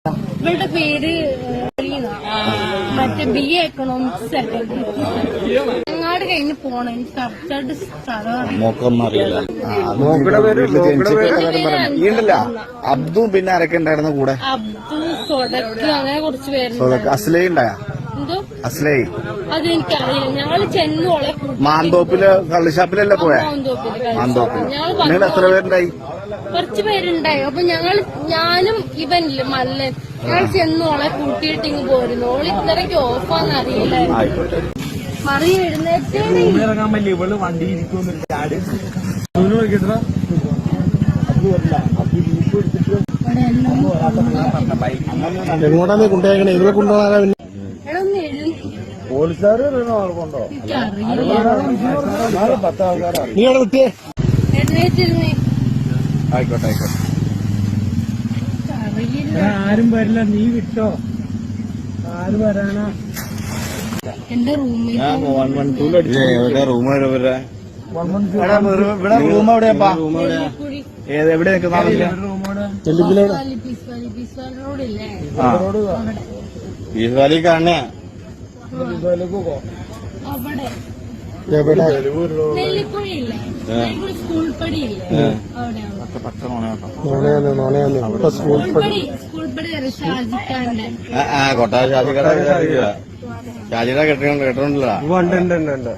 ഇവളുടെ പേര് മറ്റേ BA എക്കണോമിക്സ് സെക്കൻഡ്. അങ്ങാട് കഴിഞ്ഞ് പോണം. എനിക്ക് കറക്റ്റായിട്ട് സ്ഥലം അറിയില്ല. അബ്ദു പിന്നെ ആരൊക്കെ ഉണ്ടായിരുന്നു കൂടെ? അബ്ദു, സൊടക്ക്, അങ്ങനെ കുറച്ച് പേരുണ്ട്. അസ്ലൈ ഉണ്ടായ? എന്തോ അസ്ലൈ? അതെനിക്കറിയില്ല. ഞങ്ങള് ചെന്നോളെ മാന്തോപ്പില് കള്ളിഷാപ്പിലല്ലേ പോയാ? മാന്തോപ്പിൽ. നിങ്ങൾ എത്ര പേരുണ്ടായി? കുറച്ച് പേരുണ്ടായി. അപ്പൊ ഞാനും ഇവനില്ലേ മല്ലൻ, ഞങ്ങൾ ചെന്നോളെ കൂട്ടിയിട്ട് ഇങ്ങ് പോരുന്നു. ഓള് ഇത്രയ്ക്ക് ഓഫാന്ന് അറിയില്ല. മറി എഴുന്നേറ്റ് ഇവള് വണ്ടി എങ്ങോട്ടാ കൊണ്ടുപോയേക്കണേ? ഇതിലെ കൊണ്ടുപോകാൻ പോലീസുകാർ കൊണ്ടോ? നീ അവിടെ വിട്ടേ. ആയിക്കോട്ടെ ആയിക്കോട്ടെ. ആരും വരില്ല, നീ വിട്ടോ. ആര് വരാനാ? എന്റെ റൂമിൽ എവിടെ റൂം? ഇവിടെ റൂം എവിടെയാ? എവിടെ പീസ് വാലി കാണണേ? എവിടെ? സ്കൂൾ പടിയില്ലേ ഷാജിക്കാന്റെ കൊട്ടാ ഷാജിക്കട ഷാജിയുടെ കെട്ടിട്ടുണ്ടല്ലോ. ഉണ്ട്.